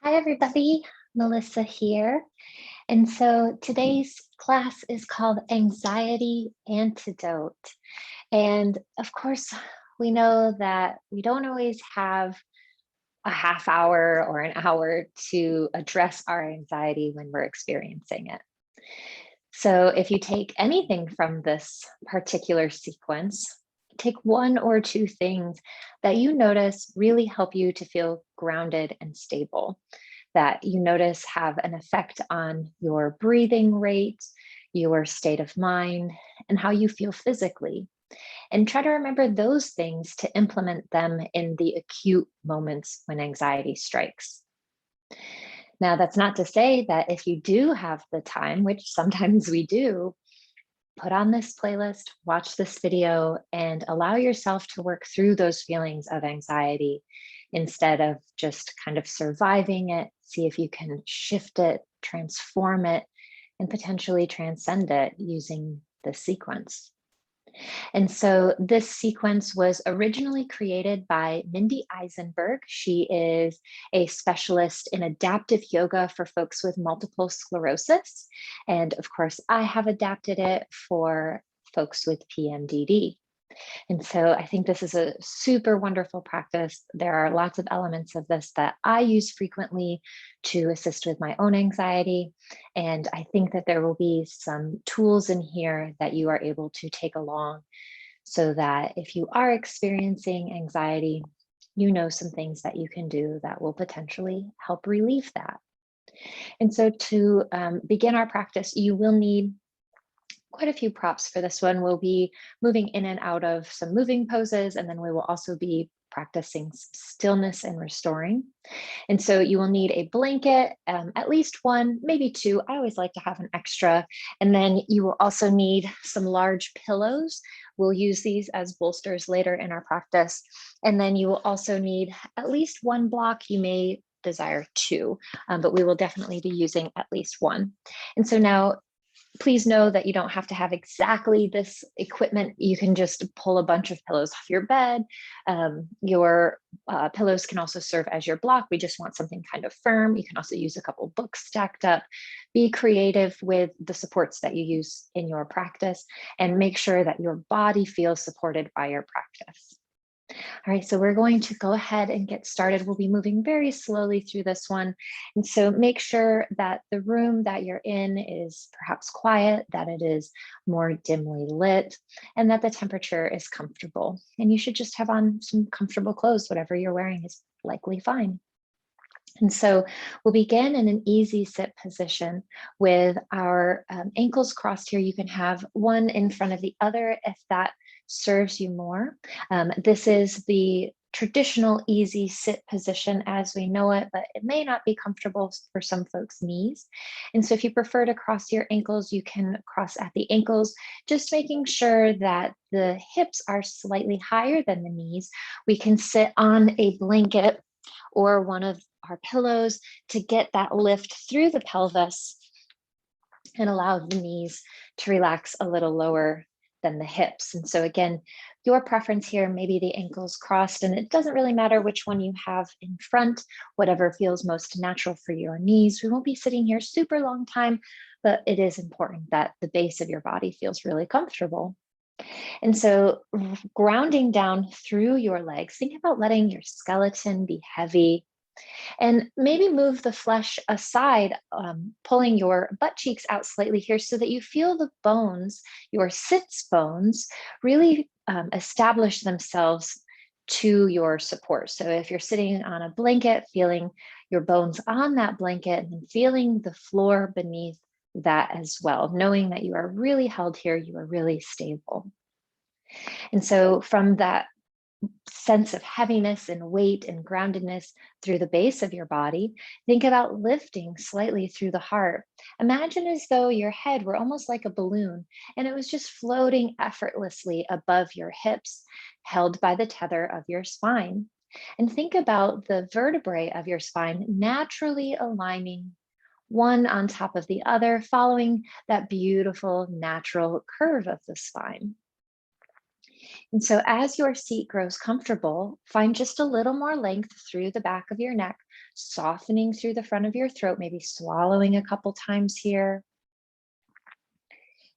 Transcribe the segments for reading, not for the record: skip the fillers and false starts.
Hi, everybody. Melissa here. And so today's class is called Anxiety Antidote. And of course, we know that we don't always have a half hour or an hour to address our anxiety when we're experiencing it. So if you take anything from this particular sequence, take one or two things that you notice really help you to feel grounded and stable, that you notice have an effect on your breathing rate, your state of mind, and how you feel physically. And try to remember those things to implement them in the acute moments when anxiety strikes. Now, that's not to say that if you do have the time, which sometimes we do, put on this playlist, watch this video, and allow yourself to work through those feelings of anxiety instead of just kind of surviving it. See if you can shift it, transform it, and potentially transcend it using this sequence. And so this sequence was originally created by Mindy Eisenberg. She is a specialist in adaptive yoga for folks with multiple sclerosis. And of course, I have adapted it for folks with PMDD. And so I think this is a super wonderful practice. There are lots of elements of this that I use frequently to assist with my own anxiety. And I think that there will be some tools in here that you are able to take along so that if you are experiencing anxiety, you know some things that you can do that will potentially help relieve that. And so to begin our practice, you will need quite a few props for this one. We'll be moving in and out of some moving poses, and then we will also be practicing stillness and restoring. And so you will need a blanket, at least one, maybe two. I always like to have an extra. And then you will also need some large pillows. We'll use these as bolsters later in our practice. And then you will also need at least one block. You may desire two, but we will definitely be using at least one. And so now please know that you don't have to have exactly this equipment. You can just pull a bunch of pillows off your bed. Your pillows can also serve as your block. We just want something kind of firm. You can also use a couple books stacked up. Be creative with the supports that you use in your practice and make sure that your body feels supported by your practice. All right, so we're going to go ahead and get started. We'll be moving very slowly through this one. And so make sure that the room that you're in is perhaps quiet, that it is more dimly lit, and that the temperature is comfortable. And you should just have on some comfortable clothes. Whatever you're wearing is likely fine. And so we'll begin in an easy sit position with our ankles crossed here. You can have one in front of the other if that serves you more. This is the traditional easy sit position as we know it, but it may not be comfortable for some folks' knees. And so if you prefer to cross your ankles, you can cross at the ankles, just making sure that the hips are slightly higher than the knees. We can sit on a blanket or one of our pillows to get that lift through the pelvis and allow the knees to relax a little lower than the hips. And so again, your preference here, maybe the ankles crossed, and it doesn't really matter which one you have in front, whatever feels most natural for your knees. We won't be sitting here super long time, but it is important that the base of your body feels really comfortable. And so grounding down through your legs, think about letting your skeleton be heavy and maybe move the flesh aside, pulling your butt cheeks out slightly here so that you feel the bones, your sits bones, really establish themselves to your support. So if you're sitting on a blanket, feeling your bones on that blanket and feeling the floor beneath that as well, knowing that you are really held here, you are really stable. And so from that sense of heaviness and weight and groundedness through the base of your body, think about lifting slightly through the heart. Imagine as though your head were almost like a balloon and it was just floating effortlessly above your hips, held by the tether of your spine. And think about the vertebrae of your spine naturally aligning one on top of the other, following that beautiful natural curve of the spine. And so, as your seat grows comfortable, find just a little more length through the back of your neck, softening through the front of your throat, maybe swallowing a couple times here.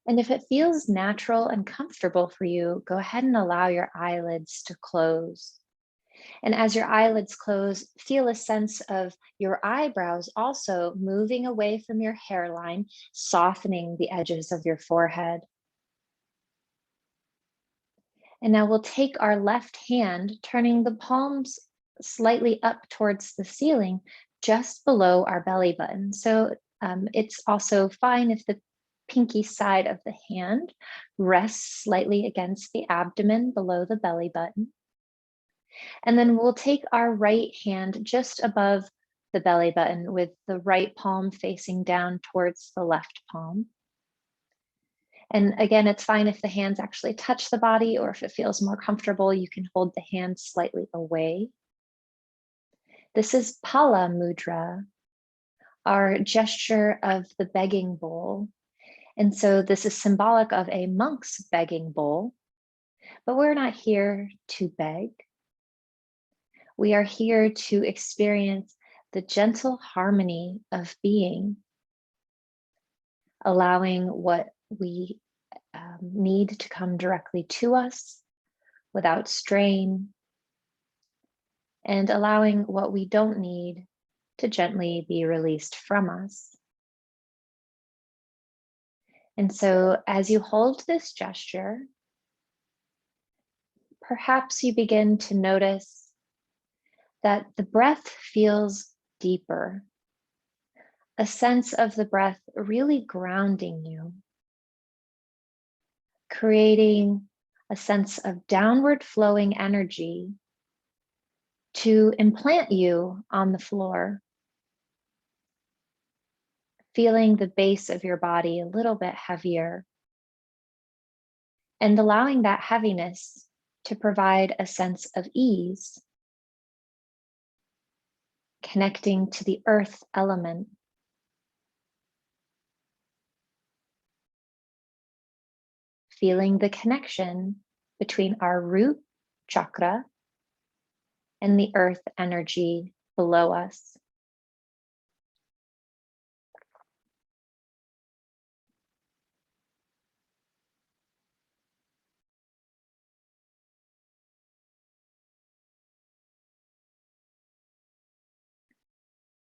And if it feels natural and comfortable for you, go ahead and allow your eyelids to close. And as your eyelids close, feel a sense of your eyebrows also moving away from your hairline, softening the edges of your forehead. And now we'll take our left hand, turning the palms slightly up towards the ceiling, just below our belly button. So it's also fine if the pinky side of the hand rests slightly against the abdomen below the belly button. And then we'll take our right hand just above the belly button with the right palm facing down towards the left palm. And again, it's fine if the hands actually touch the body, or if it feels more comfortable, you can hold the hands slightly away. This is Pala Mudra, our gesture of the begging bowl. And so this is symbolic of a monk's begging bowl, but we're not here to beg. We are here to experience the gentle harmony of being, allowing what we need to come directly to us without strain, and allowing what we don't need to gently be released from us. And so, as you hold this gesture, perhaps you begin to notice that the breath feels deeper, a sense of the breath really grounding you, creating a sense of downward flowing energy to implant you on the floor, feeling the base of your body a little bit heavier, and allowing that heaviness to provide a sense of ease, connecting to the earth element. Feeling the connection between our root chakra and the earth energy below us.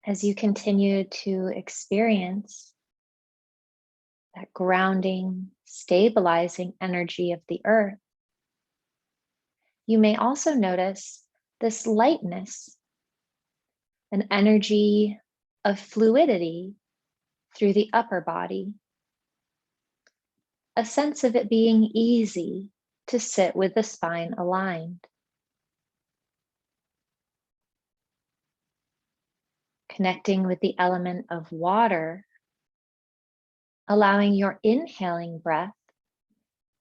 As you continue to experience that grounding, stabilizing energy of the earth, you may also notice this lightness, an energy of fluidity through the upper body, a sense of it being easy to sit with the spine aligned. Connecting with the element of water, allowing your inhaling breath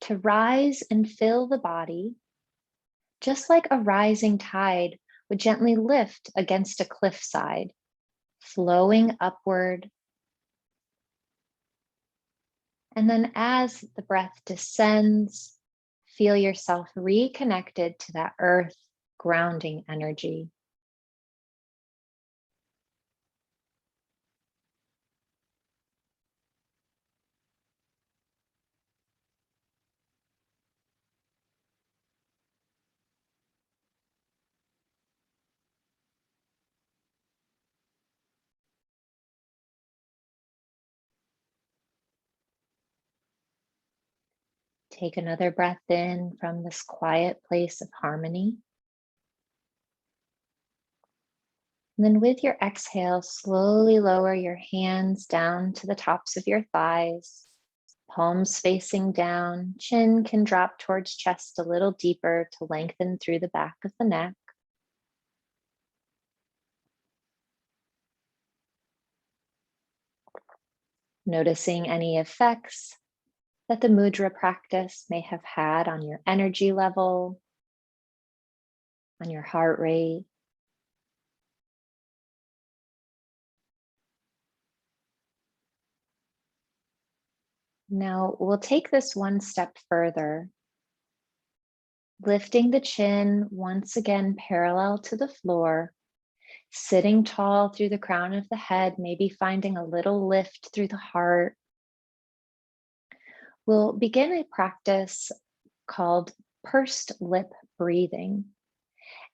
to rise and fill the body, just like a rising tide would gently lift against a cliffside, flowing upward. And then as the breath descends, feel yourself reconnected to that earth grounding energy. Take another breath in from this quiet place of harmony. And then with your exhale, slowly lower your hands down to the tops of your thighs, palms facing down, chin can drop towards chest a little deeper to lengthen through the back of the neck. Noticing any effects that the mudra practice may have had on your energy level, on your heart rate. Now we'll take this one step further. Lifting the chin once again parallel to the floor, sitting tall through the crown of the head, maybe finding a little lift through the heart. We'll begin a practice called pursed lip breathing.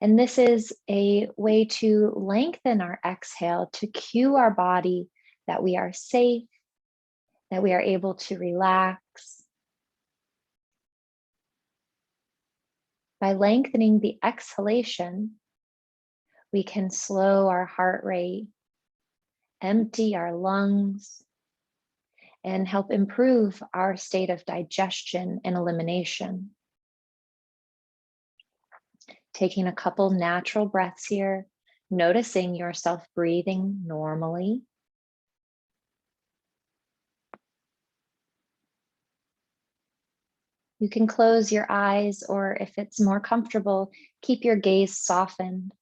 And this is a way to lengthen our exhale to cue our body that we are safe, that we are able to relax. By lengthening the exhalation, we can slow our heart rate, empty our lungs, and help improve our state of digestion and elimination. Taking a couple natural breaths here, noticing yourself breathing normally. You can close your eyes, or if it's more comfortable, keep your gaze softened.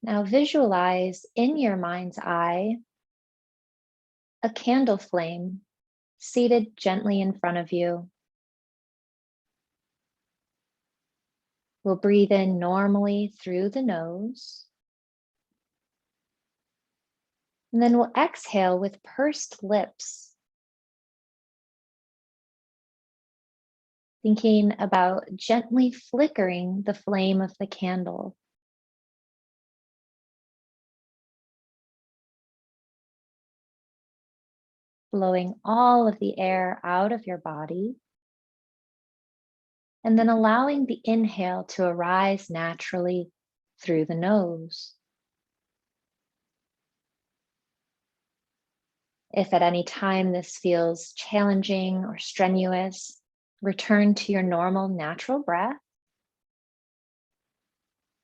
Now visualize in your mind's eye a candle flame seated gently in front of you. We'll breathe in normally through the nose. And then we'll exhale with pursed lips, thinking about gently flickering the flame of the candle. Blowing all of the air out of your body. And then allowing the inhale to arise naturally through the nose. If at any time this feels challenging or strenuous, return to your normal natural breath.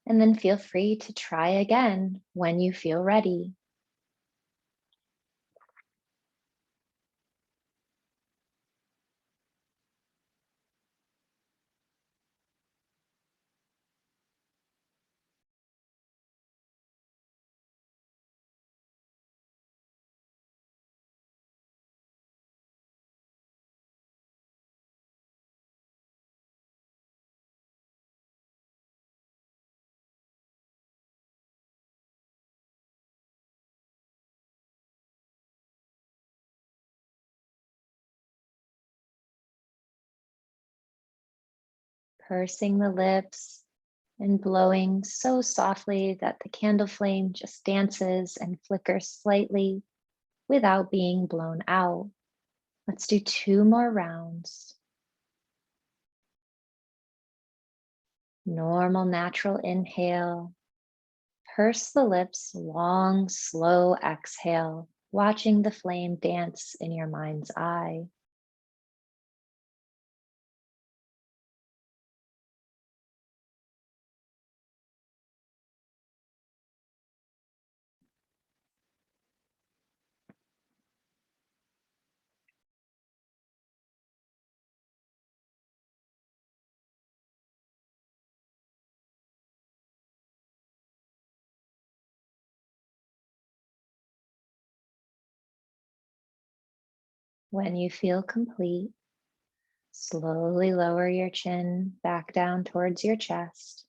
And then feel free to try again when you feel ready. Pursing the lips and blowing so softly that the candle flame just dances and flickers slightly without being blown out. Let's do 2 more rounds. Normal, natural inhale. Purse the lips, long, slow exhale, watching the flame dance in your mind's eye. When you feel complete, slowly lower your chin back down towards your chest.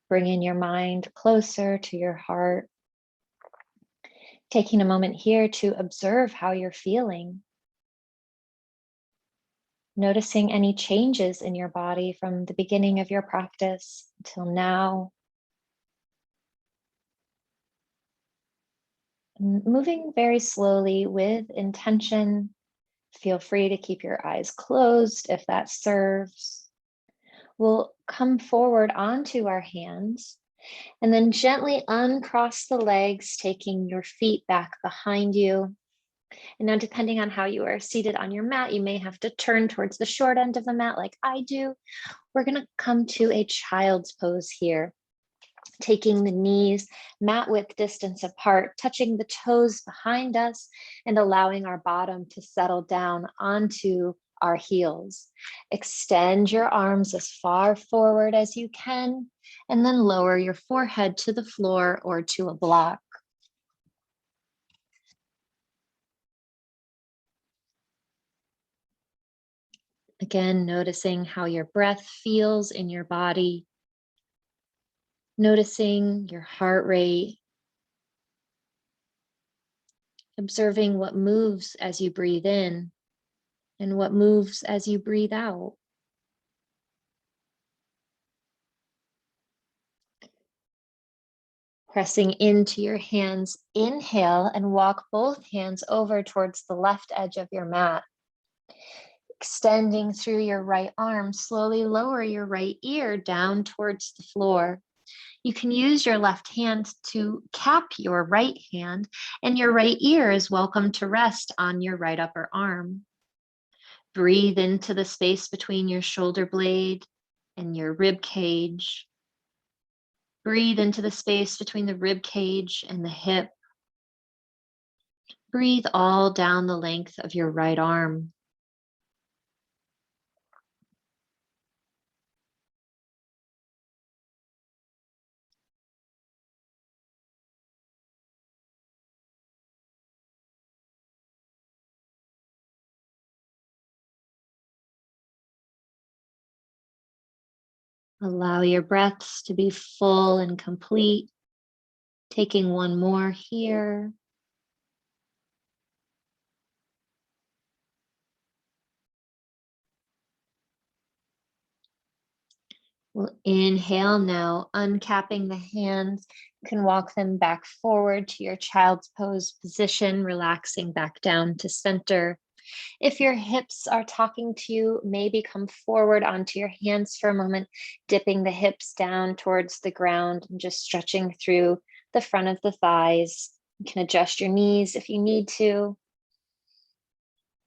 Bringing your mind closer to your heart. Taking a moment here to observe how you're feeling. Noticing any changes in your body from the beginning of your practice until now. Moving very slowly with intention. Feel free to keep your eyes closed if that serves. We'll come forward onto our hands and then gently uncross the legs, taking your feet back behind you. And now, depending on how you are seated on your mat, you may have to turn towards the short end of the mat like I do. We're going to come to a child's pose here. Taking the knees mat width distance apart, touching the toes behind us, and allowing our bottom to settle down onto our heels. Extend your arms as far forward as you can, and then lower your forehead to the floor or to a block. Again, noticing how your breath feels in your body, noticing your heart rate, observing what moves as you breathe in and what moves as you breathe out. Pressing into your hands, inhale and walk both hands over towards the left edge of your mat. Extending through your right arm, slowly lower your right ear down towards the floor. You can use your left hand to cap your right hand, and your right ear is welcome to rest on your right upper arm. Breathe into the space between your shoulder blade and your rib cage. Breathe into the space between the rib cage and the hip. Breathe all down the length of your right arm. Allow your breaths to be full and complete. Taking one more here. We'll inhale now, uncapping the hands. You can walk them back forward to your child's pose position, relaxing back down to center. If your hips are talking to you, maybe come forward onto your hands for a moment, dipping the hips down towards the ground and just stretching through the front of the thighs. You can adjust your knees if you need to.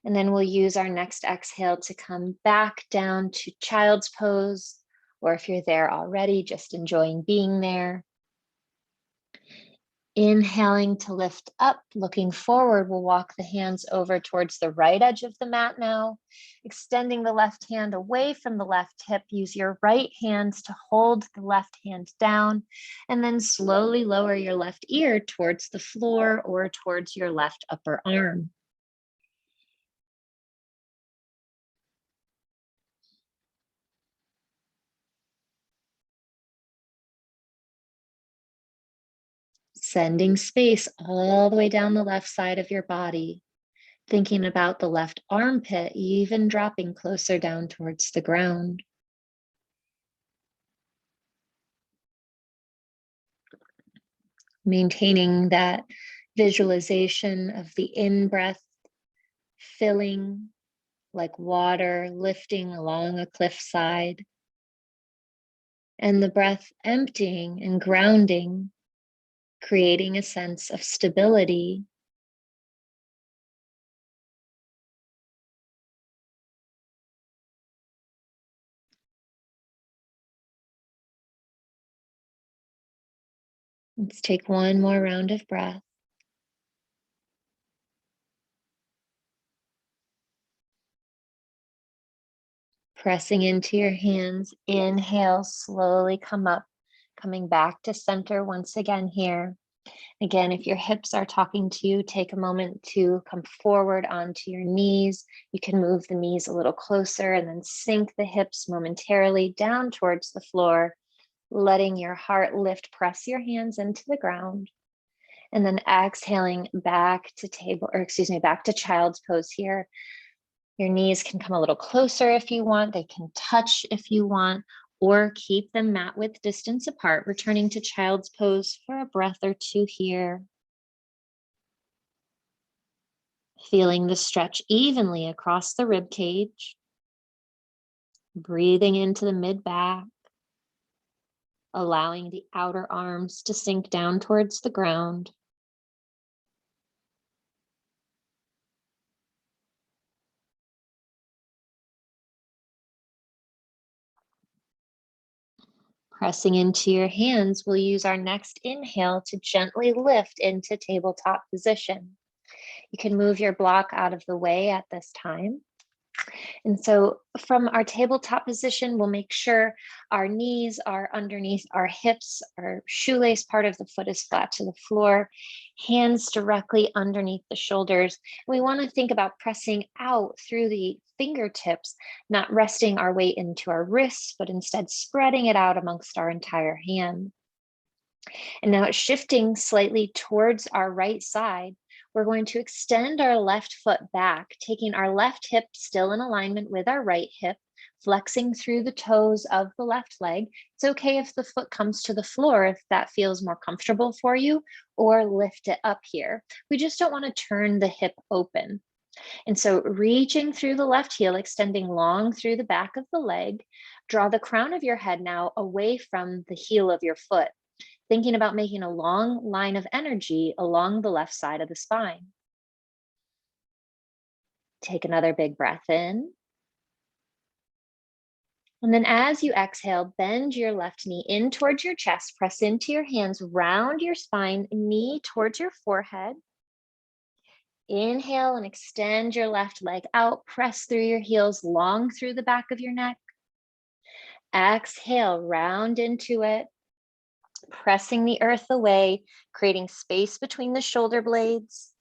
And then we'll use our next exhale to come back down to child's pose, or if you're there already, just enjoying being there. Inhaling to lift up, looking forward, we'll walk the hands over towards the right edge of the mat now. Extending the left hand away from the left hip, use your right hands to hold the left hand down, and then slowly lower your left ear towards the floor or towards your left upper arm. Sending space all the way down the left side of your body, thinking about the left armpit, even dropping closer down towards the ground. Maintaining that visualization of the in-breath filling like water lifting along a cliffside, and the breath emptying and grounding, creating a sense of stability. Let's take one more round of breath. Pressing into your hands, inhale, slowly come up, coming back to center once again here. Again, if your hips are talking to you, take a moment to come forward onto your knees. You can move the knees a little closer and then sink the hips momentarily down towards the floor, letting your heart lift, press your hands into the ground. And then exhaling back to back to child's pose here. Your knees can come a little closer if you want. They can touch if you want, or keep them mat width distance apart, returning to child's pose for a breath or two here. Feeling the stretch evenly across the rib cage. Breathing into the mid-back, allowing the outer arms to sink down towards the ground. Pressing into your hands, we'll use our next inhale to gently lift into tabletop position. You can move your block out of the way at this time. And so from our tabletop position, we'll make sure our knees are underneath our hips, our shoelace part of the foot is flat to the floor, hands directly underneath the shoulders. We want to think about pressing out through the fingertips, not resting our weight into our wrists, but instead spreading it out amongst our entire hand. And now it's shifting slightly towards our right side. We're going to extend our left foot back, taking our left hip still in alignment with our right hip, flexing through the toes of the left leg. It's okay if the foot comes to the floor if that feels more comfortable for you, or lift it up here. We just don't want to turn the hip open. And so reaching through the left heel, extending long through the back of the leg, draw the crown of your head now away from the heel of your foot, thinking about making a long line of energy along the left side of the spine. Take another big breath in. And then as you exhale, bend your left knee in towards your chest, press into your hands, round your spine, knee towards your forehead. Inhale and extend your left leg out, press through your heels long through the back of your neck. Exhale, round into it, pressing the earth away, creating space between the shoulder blades.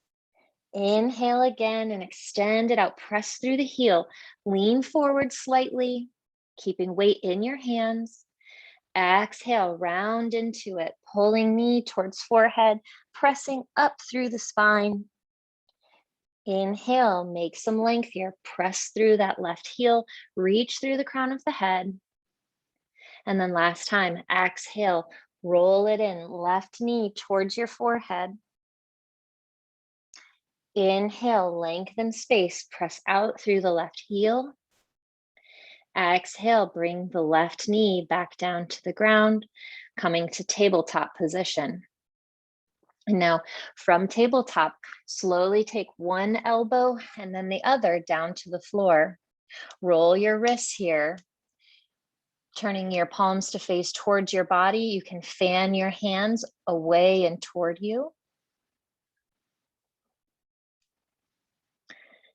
Inhale again and extend it out, press through the heel, lean forward slightly, keeping weight in your hands. Exhale, round into it, pulling knee towards forehead, pressing up through the spine. Inhale, make some length here, press through that left heel, reach through the crown of the head. And then last time, exhale, roll it in, left knee towards your forehead. Inhale, lengthen space, press out through the left heel. Exhale, bring the left knee back down to the ground, coming to tabletop position. And now from tabletop, slowly take one elbow and then the other down to the floor. Roll your wrists here, turning your palms to face towards your body. You can fan your hands away and toward you.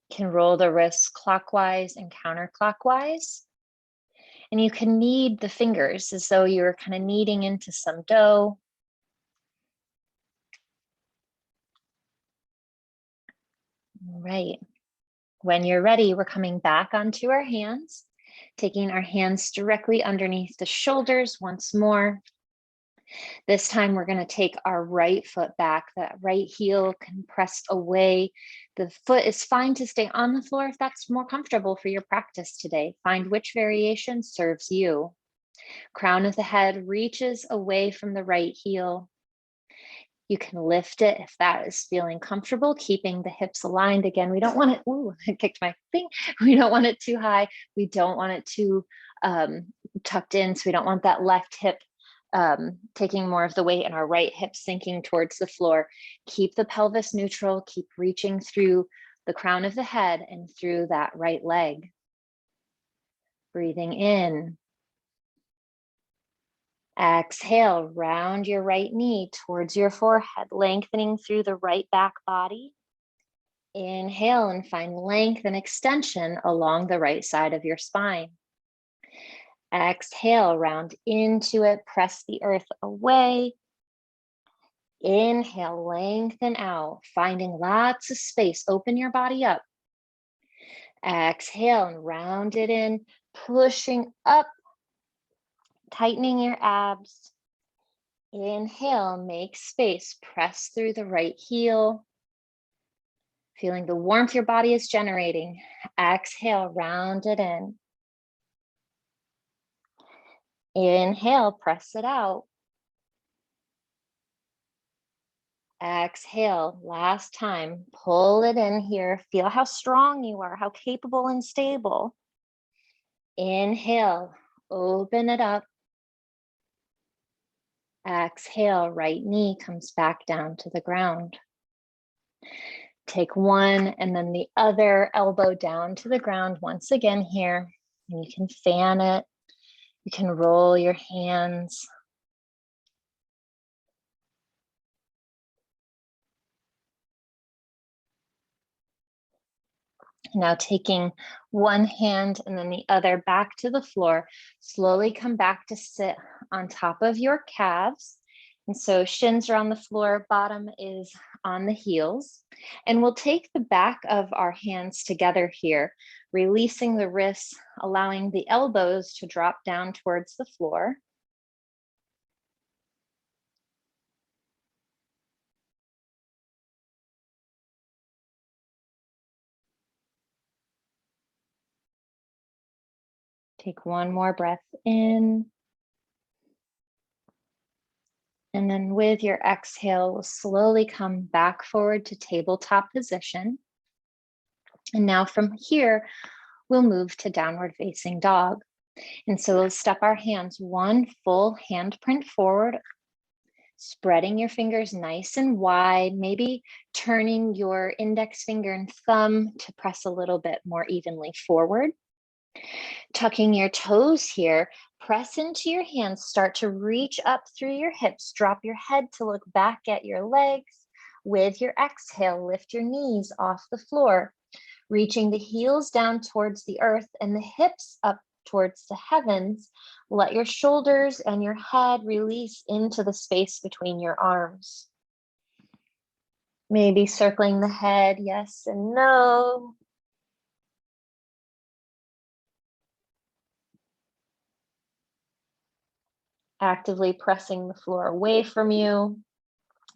You can roll the wrists clockwise and counterclockwise. And you can knead the fingers as though you're kind of kneading into some dough. All right. When you're ready, we're coming back onto our hands, taking our hands directly underneath the shoulders once more. This time we're going to take our right foot back, that right heel compressed away. The foot is fine to stay on the floor if that's more comfortable for your practice today. Find which variation serves you. Crown of the head reaches away from the right heel. You can lift it if that is feeling comfortable, keeping the hips aligned. Again, we don't want it, ooh, I kicked my thing. We don't want it too high. We don't want it too tucked in. So we don't want that left hip taking more of the weight and our right hip sinking towards the floor. Keep the pelvis neutral, keep reaching through the crown of the head and through that right leg. Breathing in. Exhale, round your right knee towards your forehead, lengthening through the right back body. Inhale and find length and extension along the right side of your spine. Exhale, round into it, press the earth away. Inhale, lengthen out, finding lots of space. Open your body up. Exhale and round it in, pushing up, tightening your abs. Inhale, make space, press through the right heel. Feeling the warmth your body is generating. Exhale, round it in. Inhale, press it out. Exhale, last time, pull it in here. Feel how strong you are, how capable and stable. Inhale, open it up. Exhale, right knee comes back down to the ground. Take one and then the other elbow down to the ground once again here. And you can fan it. You can roll your hands. Now taking one hand and then the other back to the floor, slowly come back to sit on top of your calves. And so shins are on the floor, bottom is on the heels. And we'll take the back of our hands together here, releasing the wrists, allowing the elbows to drop down towards the floor. Take one more breath in. And then with your exhale, we'll slowly come back forward to tabletop position. And now from here, we'll move to downward facing dog. And so we'll step our hands one full handprint forward, spreading your fingers nice and wide, maybe turning your index finger and thumb to press a little bit more evenly forward. Tucking your toes here, press into your hands, start to reach up through your hips, drop your head to look back at your legs. With your exhale, lift your knees off the floor, reaching the heels down towards the earth and the hips up towards the heavens. Let your shoulders and your head release into the space between your arms. Maybe circling the head, yes and no. Actively pressing the floor away from you.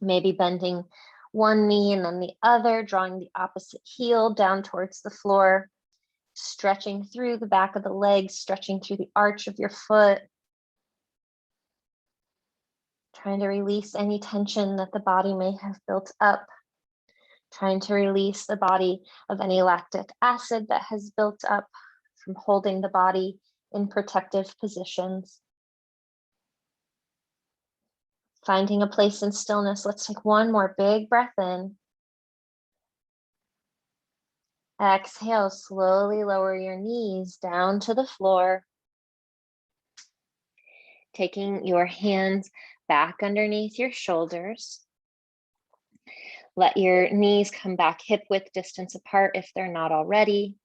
Maybe bending one knee and then the other, drawing the opposite heel down towards the floor. Stretching through the back of the legs, stretching through the arch of your foot. Trying to release any tension that the body may have built up. Trying to release the body of any lactic acid that has built up from holding the body in protective positions. Finding a place in stillness. Let's take one more big breath in. Exhale, slowly lower your knees down to the floor. Taking your hands back underneath your shoulders. Let your knees come back hip width distance apart if they're not already.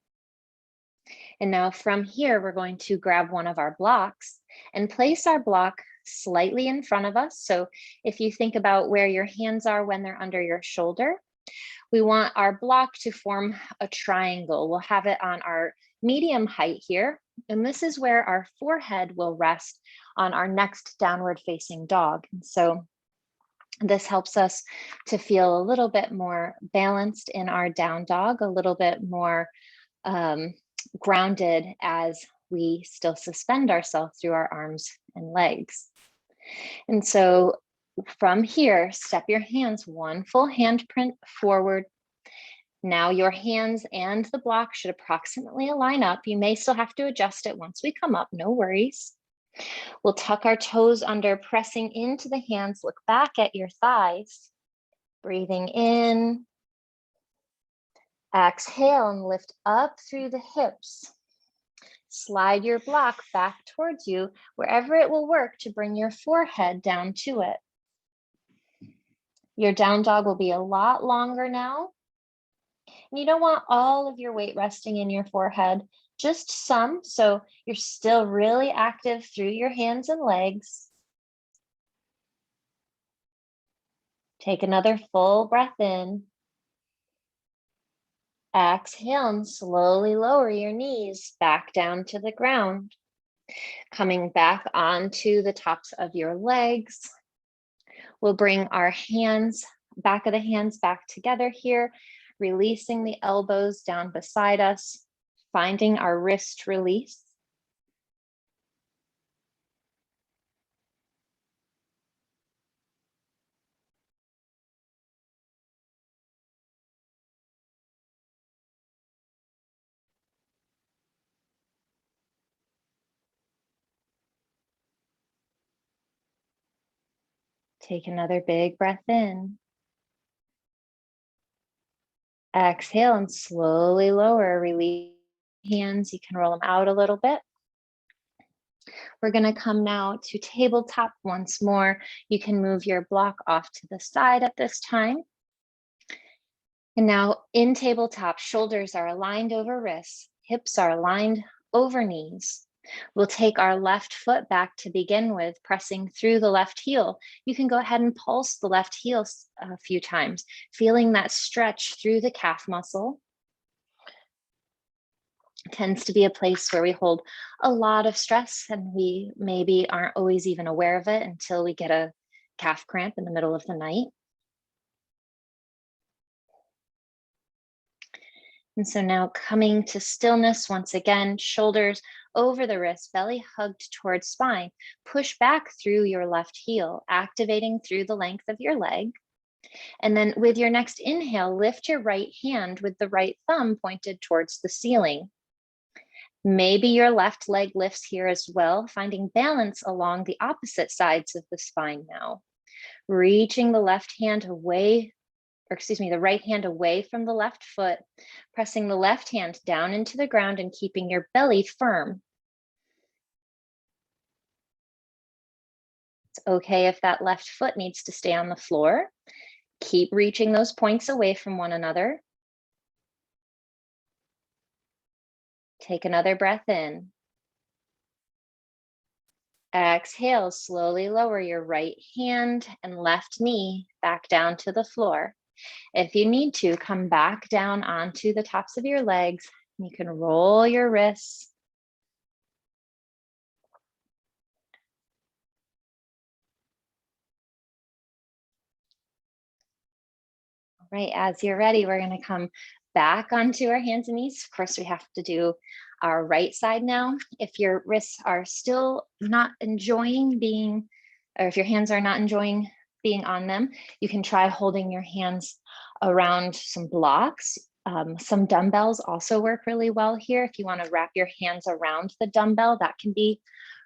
And now from here, we're going to grab one of our blocks and place our block slightly in front of us. So if you think about where your hands are when they're under your shoulder, we want our block to form a triangle. We'll have it on our medium height here. And this is where our forehead will rest on our next downward facing dog. And so this helps us to feel a little bit more balanced in our down dog, a little bit more grounded as we still suspend ourselves through our arms and legs. And so from here, step your hands one full handprint forward. Now your hands and the block should approximately align up. You may still have to adjust it once we come up, no worries. We'll tuck our toes under, pressing into the hands, look back at your thighs. Breathing in. Exhale and lift up through the hips. Slide your block back towards you, wherever it will work to bring your forehead down to it. Your down dog will be a lot longer now. And you don't want all of your weight resting in your forehead, just some, so you're still really active through your hands and legs. Take another full breath in. Exhale and slowly lower your knees back down to the ground. Coming back onto the tops of your legs. We'll bring our hands, back of the hands back together here, releasing the elbows down beside us, finding our wrist release. Take another big breath in. Exhale and slowly lower, release hands. You can roll them out a little bit. We're going to come now to tabletop once more. You can move your block off to the side at this time. And now in tabletop, shoulders are aligned over wrists, hips are aligned over knees. We'll take our left foot back to begin with, pressing through the left heel. You can go ahead and pulse the left heel a few times, feeling that stretch through the calf muscle. It tends to be a place where we hold a lot of stress and we maybe aren't always even aware of it until we get a calf cramp in the middle of the night. And so now coming to stillness once again, shoulders over the wrist, belly hugged towards spine. Push back through your left heel, activating through the length of your leg. And then with your next inhale, lift your right hand with the right thumb pointed towards the ceiling. Maybe your left leg lifts here as well, finding balance along the opposite sides of the spine now. Reaching the left hand away, the right hand away from the left foot, pressing the left hand down into the ground and keeping your belly firm. It's okay if that left foot needs to stay on the floor. Keep reaching those points away from one another. Take another breath in. Exhale, slowly lower your right hand and left knee back down to the floor. If you need to, come back down onto the tops of your legs. You can roll your wrists. All right, as you're ready, we're going to come back onto our hands and knees. Of course, we have to do our right side now. If your wrists are still not enjoying being, or if your hands are not enjoying being on them, you can try holding your hands around some blocks. Some dumbbells also work really well here. If you want to wrap your hands around the dumbbell, that can be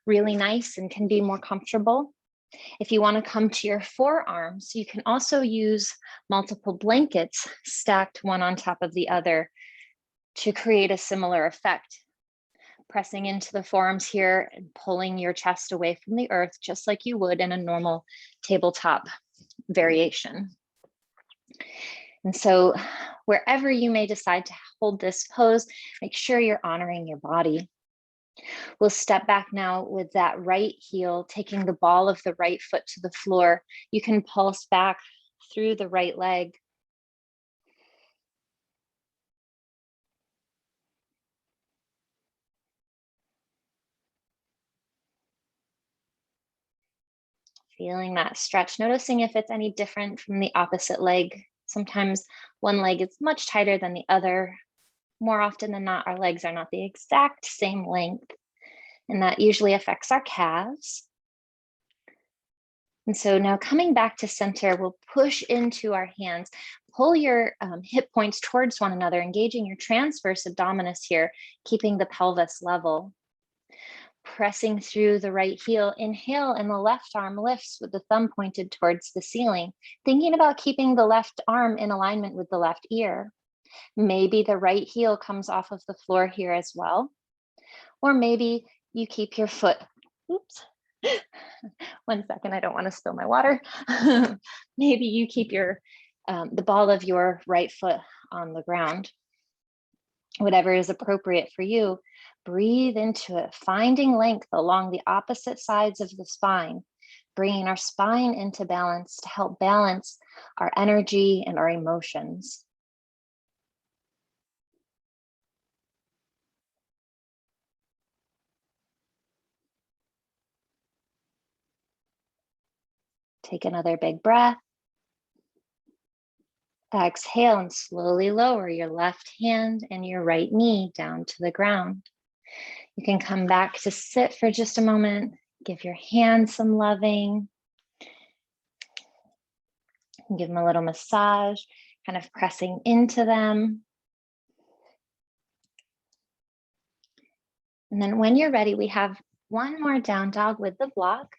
really nice and can be more comfortable. If you want to come to your forearms, you can also use multiple blankets stacked one on top of the other to create a similar effect. Pressing into the forearms here and pulling your chest away from the earth, just like you would in a normal tabletop variation. And so wherever you may decide to hold this pose, make sure you're honoring your body. We'll step back now with that right heel, taking the ball of the right foot to the floor. You can pulse back through the right leg. Feeling that stretch, noticing if it's any different from the opposite leg. Sometimes one leg is much tighter than the other. More often than not, our legs are not the exact same length, and that usually affects our calves. And so now coming back to center, we'll push into our hands, pull your hip points towards one another, engaging your transverse abdominis here, keeping the pelvis level. Pressing through the right heel, inhale, and the left arm lifts with the thumb pointed towards the ceiling, thinking about keeping the left arm in alignment with the left ear. Maybe the right heel comes off of the floor here as well. Or maybe you keep your foot, oops, 1 second, I don't want to spill my water. Maybe you keep the ball of your right foot on the ground. Whatever is appropriate for you, breathe into it, finding length along the opposite sides of the spine, bringing our spine into balance to help balance our energy and our emotions. Take another big breath. Exhale and slowly lower your left hand and your right knee down to the ground. You can come back to sit for just a moment. Give your hands some loving. Give them a little massage, kind of pressing into them. And then when you're ready, we have one more down dog with the block.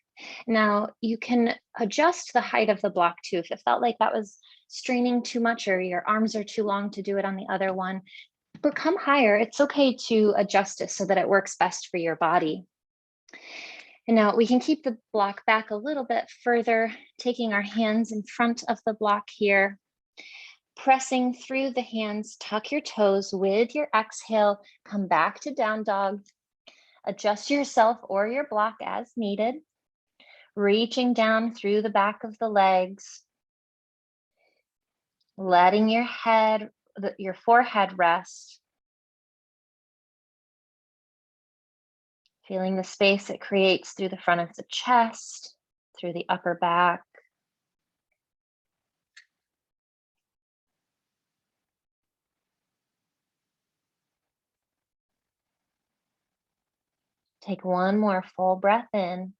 Now you can adjust the height of the block too. If it felt like that was straining too much or your arms are too long to do it on the other one, or come higher. It's okay to adjust it so that it works best for your body. And now we can keep the block back a little bit further, taking our hands in front of the block here, pressing through the hands, tuck your toes with your exhale, come back to down dog. Adjust yourself or your block as needed, reaching down through the back of the legs, letting your head, your forehead rest, feeling the space it creates through the front of the chest, through the upper back. Take one more full breath in.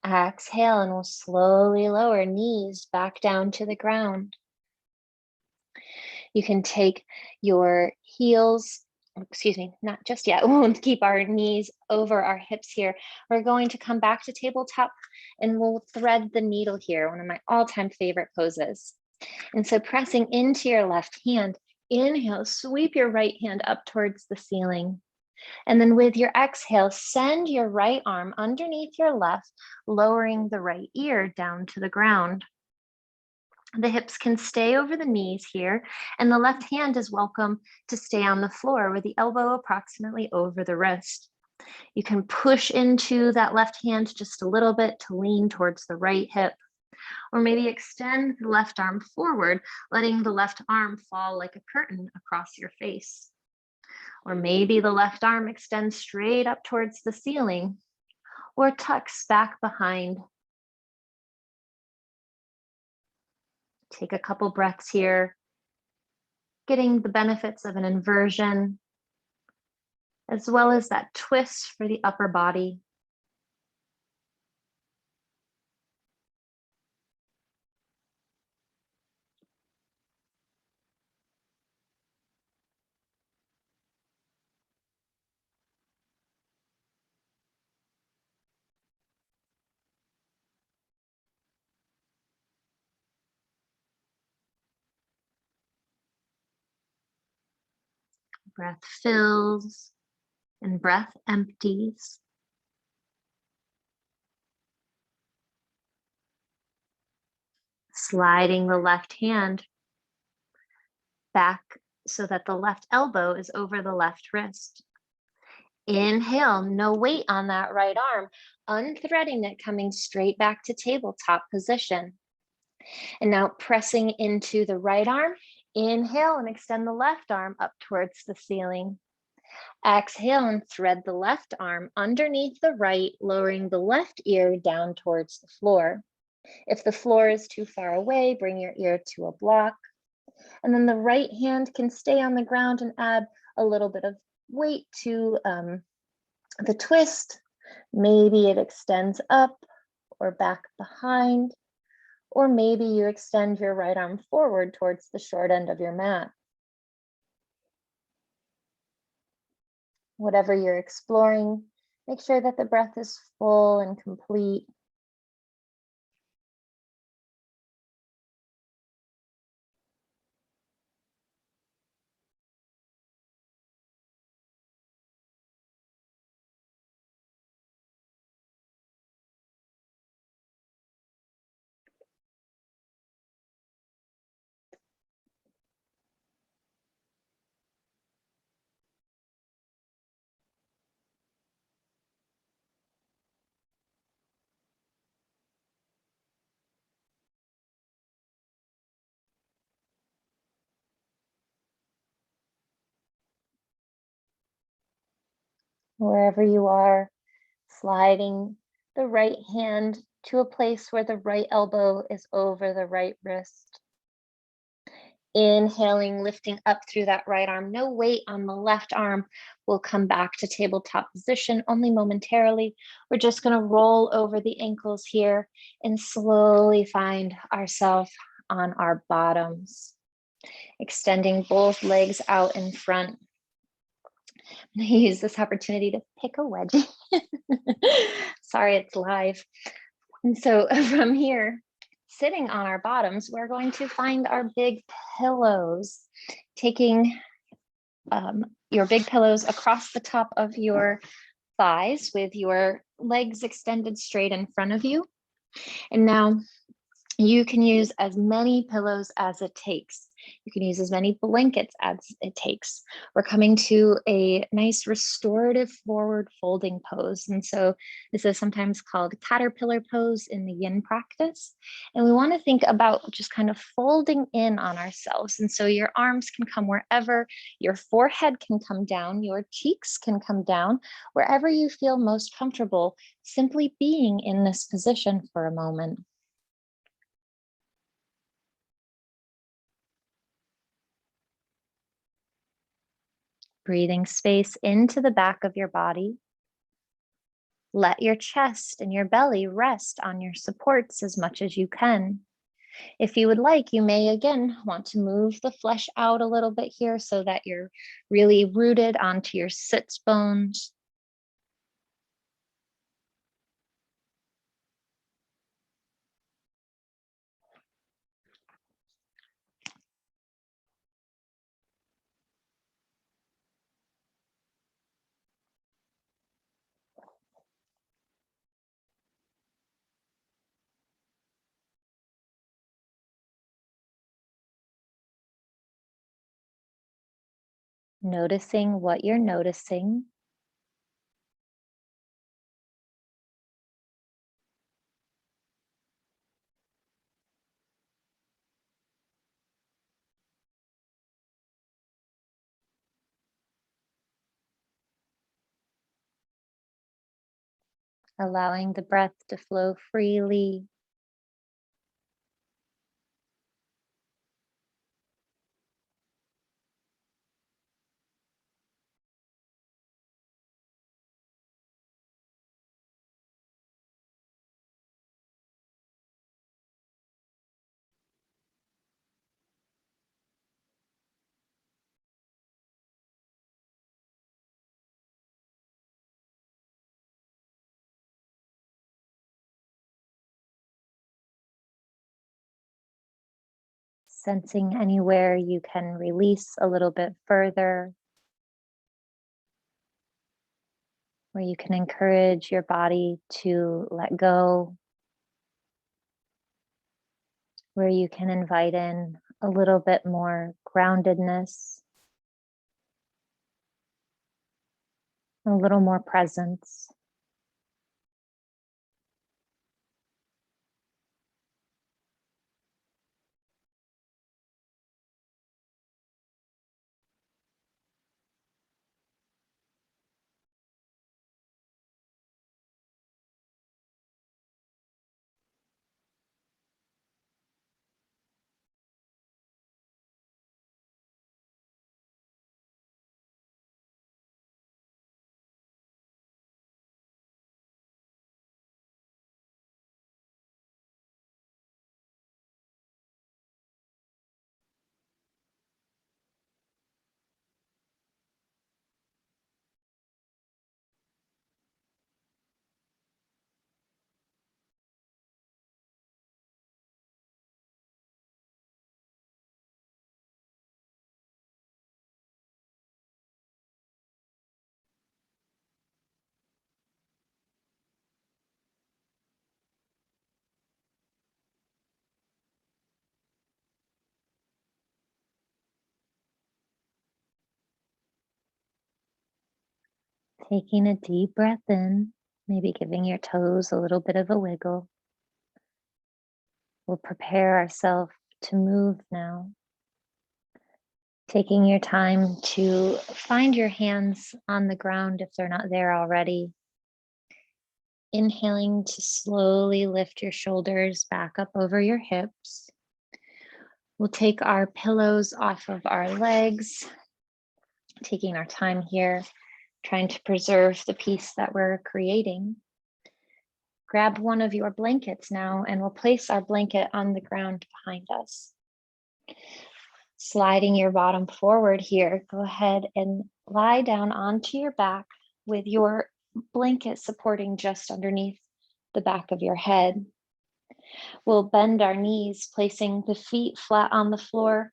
Exhale, and we'll slowly lower knees back down to the ground. You can take your heels, excuse me, not just yet. We'll keep our knees over our hips here. We're going to come back to tabletop and we'll thread the needle here, one of my all-time favorite poses. And so pressing into your left hand, inhale, sweep your right hand up towards the ceiling. And then with your exhale, send your right arm underneath your left, lowering the right ear down to the ground. The hips can stay over the knees here, and the left hand is welcome to stay on the floor with the elbow approximately over the wrist. You can push into that left hand just a little bit to lean towards the right hip, or maybe extend the left arm forward, letting the left arm fall like a curtain across your face. Or maybe the left arm extends straight up towards the ceiling or tucks back behind. Take a couple breaths here, getting the benefits of an inversion, as well as that twist for the upper body. Breath fills and breath empties. Sliding the left hand back so that the left elbow is over the left wrist. Inhale, no weight on that right arm, unthreading it, coming straight back to tabletop position. And now pressing into the right arm, inhale and extend the left arm up towards the ceiling. Exhale and thread the left arm underneath the right, lowering the left ear down towards the floor. If the floor is too far away, bring your ear to a block. And then the right hand can stay on the ground and add a little bit of weight to the twist. Maybe it extends up or back behind, or maybe you extend your right arm forward towards the short end of your mat. Whatever you're exploring, make sure that the breath is full and complete. Wherever you are, sliding the right hand to a place where the right elbow is over the right wrist. Inhaling, lifting up through that right arm. No weight on the left arm. We'll come back to tabletop position only momentarily. We're just going to roll over the ankles here and slowly find ourselves on our bottoms. Extending both legs out in front. I'm going to use this opportunity to pick a wedgie. Sorry, it's live. And so from here, sitting on our bottoms, we're going to find our big pillows, taking your big pillows across the top of your thighs with your legs extended straight in front of you. And now you can use as many pillows as it takes. You can use as many blankets as it takes. We're coming to a nice restorative forward folding pose. And so this is sometimes called caterpillar pose in the yin practice. And we want to think about just kind of folding in on ourselves. And so your arms can come wherever, your forehead can come down, your cheeks can come down, wherever you feel most comfortable, simply being in this position for a moment. Breathing space into the back of your body. Let your chest and your belly rest on your supports as much as you can. If you would like, you may again want to move the flesh out a little bit here so that you're really rooted onto your sits bones. Noticing what you're noticing. Allowing the breath to flow freely. Sensing anywhere you can release a little bit further, where you can encourage your body to let go, where you can invite in a little bit more groundedness, a little more presence. Taking a deep breath in, maybe giving your toes a little bit of a wiggle. We'll prepare ourselves to move now. Taking your time to find your hands on the ground if they're not there already. Inhaling to slowly lift your shoulders back up over your hips. We'll take our pillows off of our legs, taking our time here, trying to preserve the peace that we're creating. Grab one of your blankets now, and we'll place our blanket on the ground behind us. Sliding your bottom forward here, go ahead and lie down onto your back with your blanket supporting just underneath the back of your head. We'll bend our knees, placing the feet flat on the floor,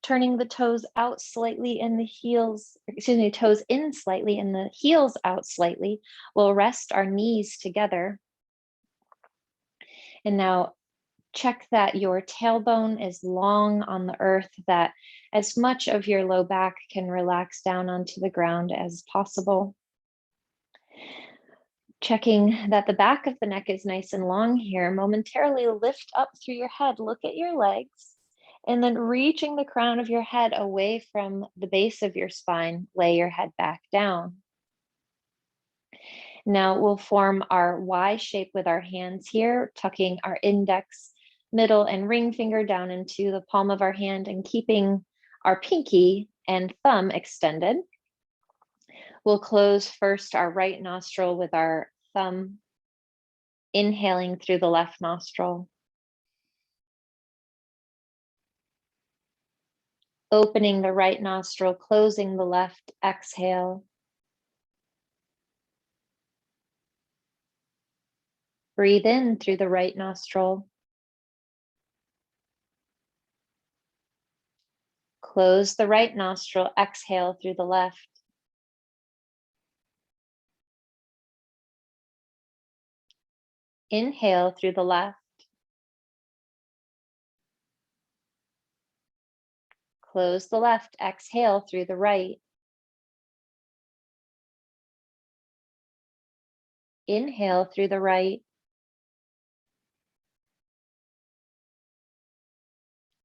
turning the toes out slightly and the heels, toes in slightly and the heels out slightly. We'll rest our knees together. And now Check that your tailbone is long on the earth, that as much of your low back can relax down onto the ground as possible. Checking that the back of the neck is nice and long here, momentarily lift up through your head, look at your legs, and then reaching the crown of your head away from the base of your spine, lay your head back down. Now we'll form our Y shape with our hands here, tucking our index, middle, and ring finger down into the palm of our hand and keeping our pinky and thumb extended. We'll close first our right nostril with our thumb, inhaling through the left nostril, opening the right nostril, closing the left, exhale. Breathe in through the right nostril. Close the right nostril, exhale through the left. Inhale through the left. Close the left, exhale through the right. Inhale through the right.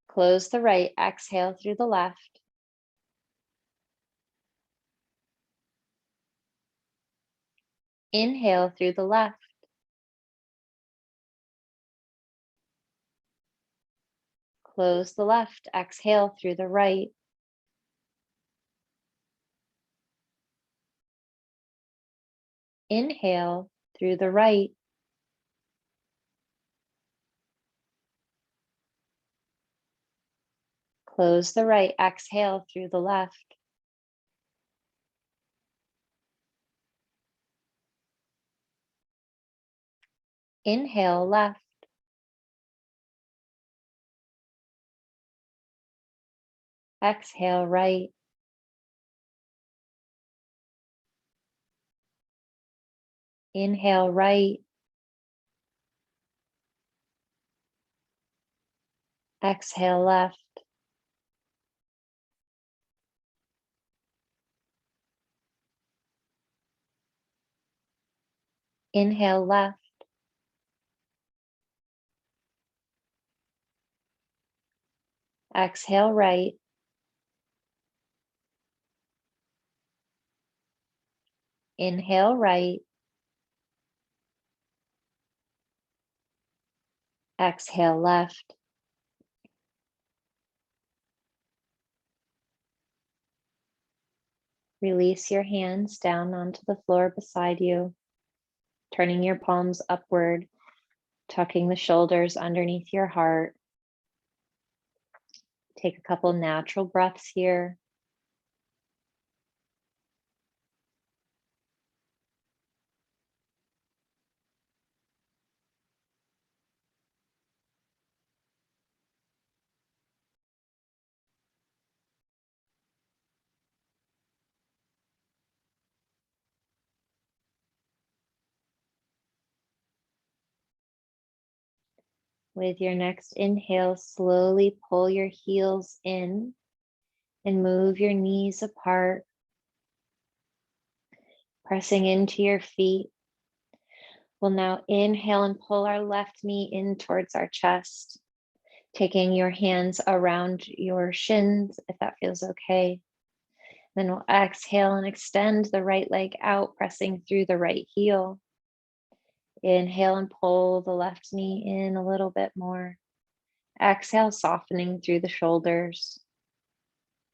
Close the right, exhale through the left. Inhale through the left. Close the left, exhale through the right. Inhale through the right. Close the right, exhale through the left. Inhale left. Exhale right. Inhale right. Exhale left. Inhale left. Exhale right. Inhale right. Exhale left. Release your hands down onto the floor beside you, turning your palms upward, tucking the shoulders underneath your heart. Take a couple natural breaths here. With your next inhale, slowly pull your heels in and move your knees apart, pressing into your feet. We'll now inhale and pull our left knee in towards our chest, taking your hands around your shins, if that feels okay. Then we'll exhale and extend the right leg out, pressing through the right heel. Inhale and pull the left knee in a little bit more. Exhale, softening through the shoulders.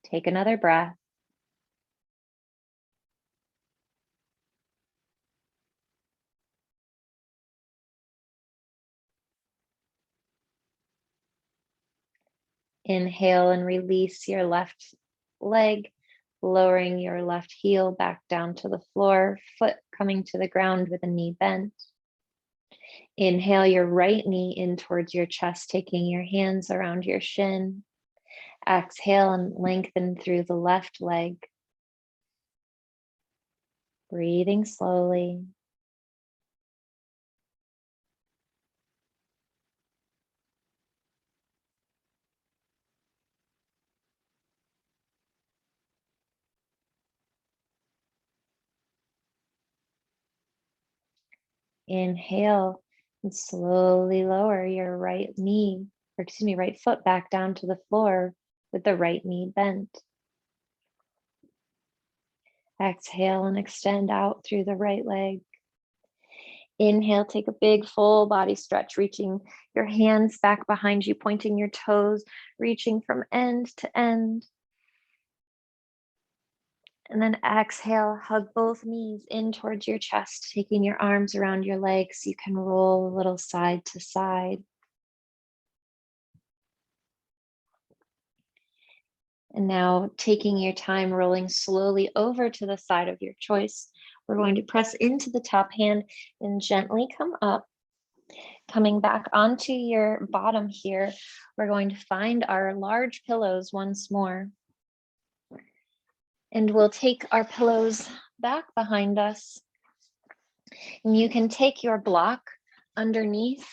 Take another breath. Inhale and release your left leg, lowering your left heel back down to the floor, foot coming to the ground with a knee bent. Inhale your right knee in towards your chest, taking your hands around your shin. Exhale and lengthen through the left leg. Breathing slowly. . Inhale and slowly lower your right knee, or excuse me, right foot back down to the floor with the right knee bent. Exhale and extend out through the right leg. Inhale, take a big full body stretch, reaching your hands back behind you, pointing your toes, reaching from end to end. And then exhale, hug both knees in towards your chest, taking your arms around your legs. You can roll a little side to side. And now taking your time, rolling slowly over to the side of your choice. We're going to press into the top hand and gently come up. Coming back onto your bottom here, we're going to find our large pillows once more. And we'll take our pillows back behind us. And you can take your block underneath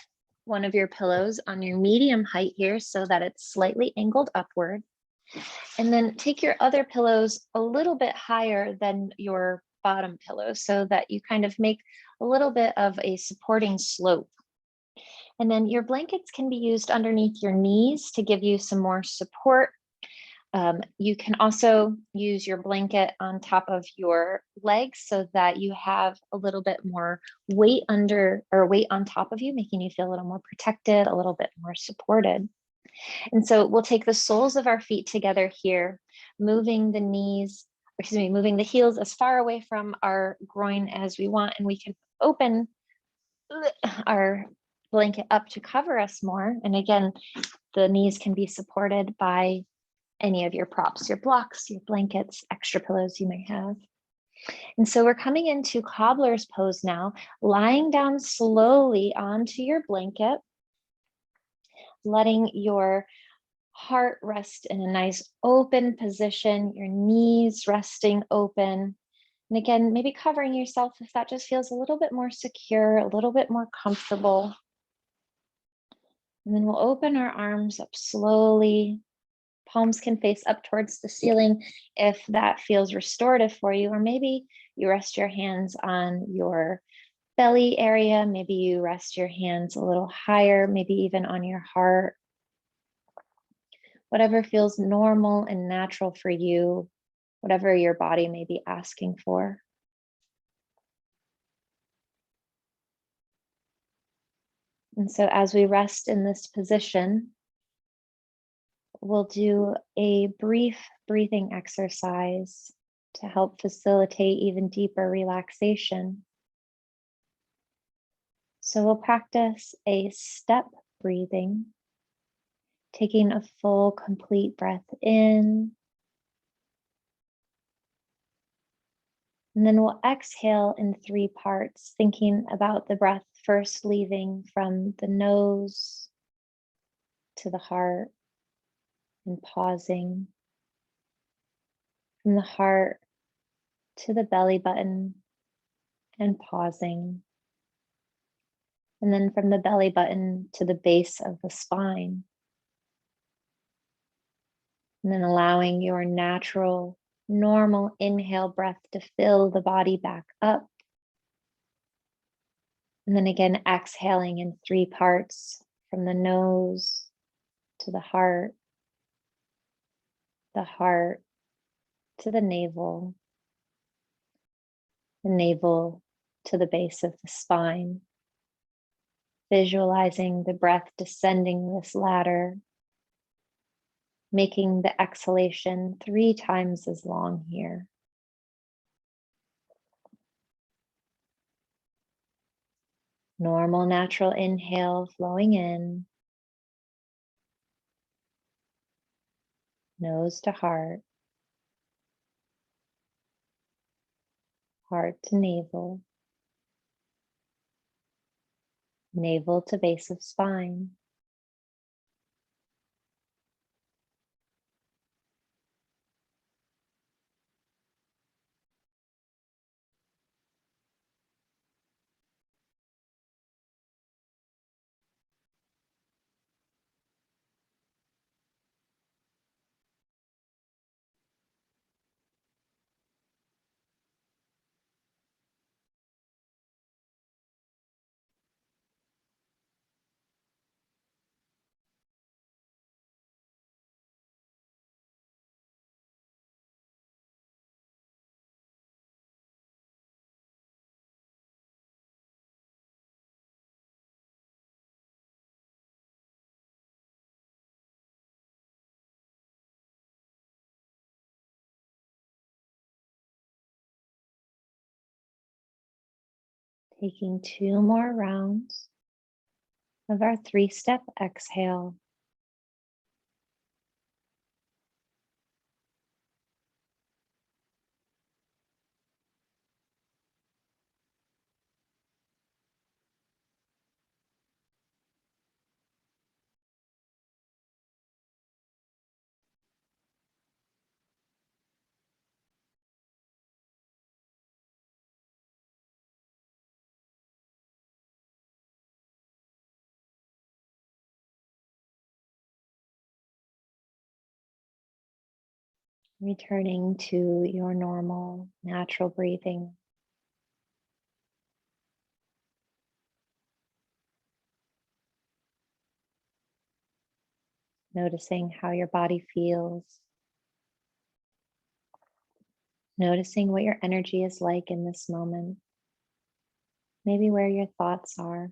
one of your pillows on your medium height here so that it's slightly angled upward. And then take your other pillows a little bit higher than your bottom pillow so that you kind of make a little bit of a supporting slope. And then your blankets can be used underneath your knees to give you some more support. You can also use your blanket on top of your legs so that you have a little bit more weight under or weight on top of you, making you feel a little more protected, a little bit more supported. And so we'll take the soles of our feet together here, moving the knees, moving the heels as far away from our groin as we want, and we can open our blanket up to cover us more. And again, the knees can be supported by any of your props, your blocks, your blankets, extra pillows you may have. And so we're coming into cobbler's pose now, lying down slowly onto your blanket, letting your heart rest in a nice open position, your knees resting open. And again, maybe covering yourself if that just feels a little bit more secure, a little bit more comfortable. And then we'll open our arms up slowly. Palms can face up towards the ceiling if that feels restorative for you, or maybe you rest your hands on your belly area. Maybe you rest your hands a little higher, maybe even on your heart. Whatever feels normal and natural for you, whatever your body may be asking for. And so as we rest in this position, we'll do a brief breathing exercise to help facilitate even deeper relaxation. So we'll practice a step breathing, taking a full, complete breath in. And then we'll exhale in 3 parts, thinking about the breath first leaving from the nose to the heart and pausing, from the heart to the belly button and pausing, and then from the belly button to the base of the spine. And then allowing your natural, normal inhale breath to fill the body back up. And then again, exhaling in 3 parts from the nose to the heart to the navel to the base of the spine. Visualizing the breath descending this ladder, making the exhalation 3 times as long here. Normal, natural inhale flowing in, nose to heart, heart to navel, navel to base of spine. Taking 2 more rounds of our 3-step exhale. Returning to your normal, natural breathing. Noticing how your body feels. Noticing what your energy is like in this moment. Maybe where your thoughts are.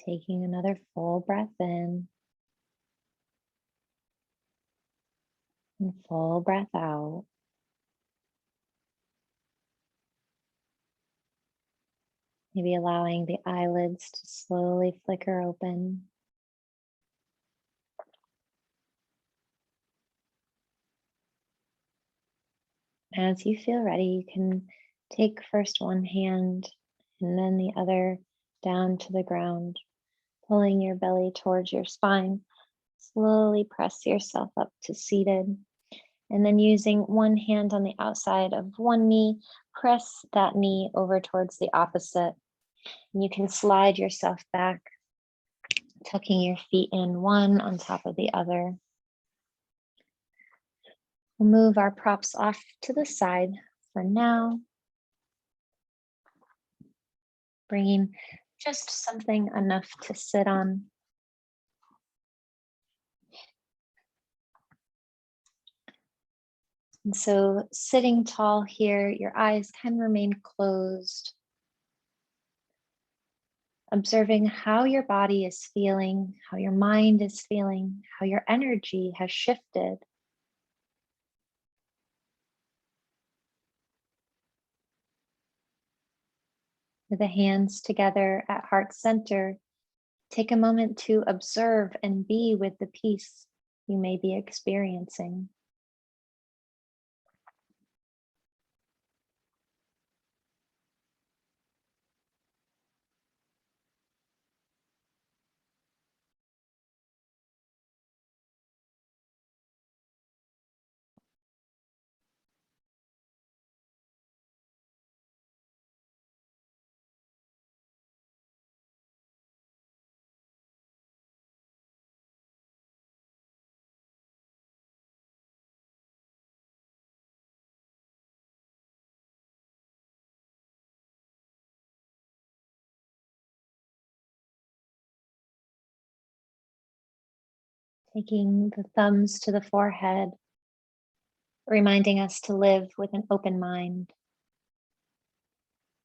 Taking another full breath in and full breath out. Maybe allowing the eyelids to slowly flicker open. As you feel ready, you can take first one hand and then the other down to the ground, pulling your belly towards your spine. Slowly press yourself up to seated. And then using one hand on the outside of one knee, press that knee over towards the opposite. And you can slide yourself back, tucking your feet in one on top of the other. We'll move our props off to the side for now, bringing just something enough to sit on. And so sitting tall here, your eyes can remain closed, observing how your body is feeling, how your mind is feeling, how your energy has shifted. With the hands together at heart center, take a moment to observe and be with the peace you may be experiencing. Taking the thumbs to the forehead, reminding us to live with an open mind.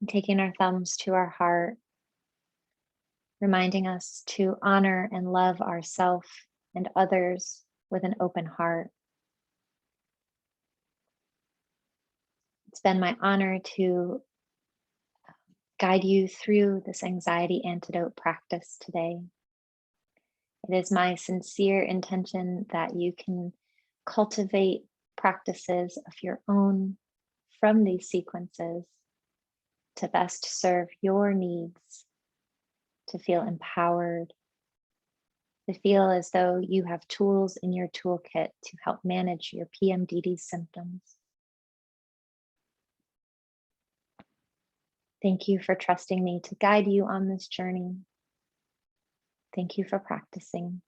And taking our thumbs to our heart, reminding us to honor and love ourselves and others with an open heart. It's been my honor to guide you through this anxiety antidote practice today. It is my sincere intention that you can cultivate practices of your own from these sequences to best serve your needs, to feel empowered, to feel as though you have tools in your toolkit to help manage your PMDD symptoms. Thank you for trusting me to guide you on this journey. Thank you for practicing.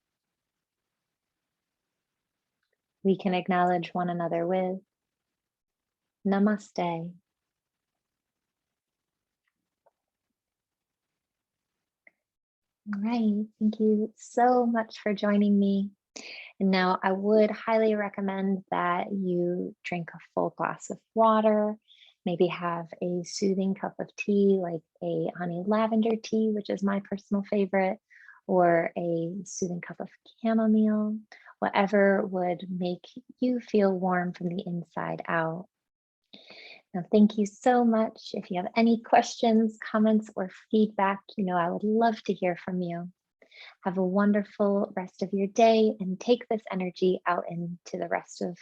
We can acknowledge one another with Namaste. All right. Thank you so much for joining me. And now I would highly recommend that you drink a full glass of water, maybe have a soothing cup of tea, like a honey lavender tea, which is my personal favorite, or a soothing cup of chamomile, whatever would make you feel warm from the inside out. Now, thank you so much. If you have any questions, comments, or feedback, I would love to hear from you. Have a wonderful rest of your day and take this energy out into the rest of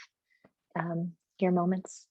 your moments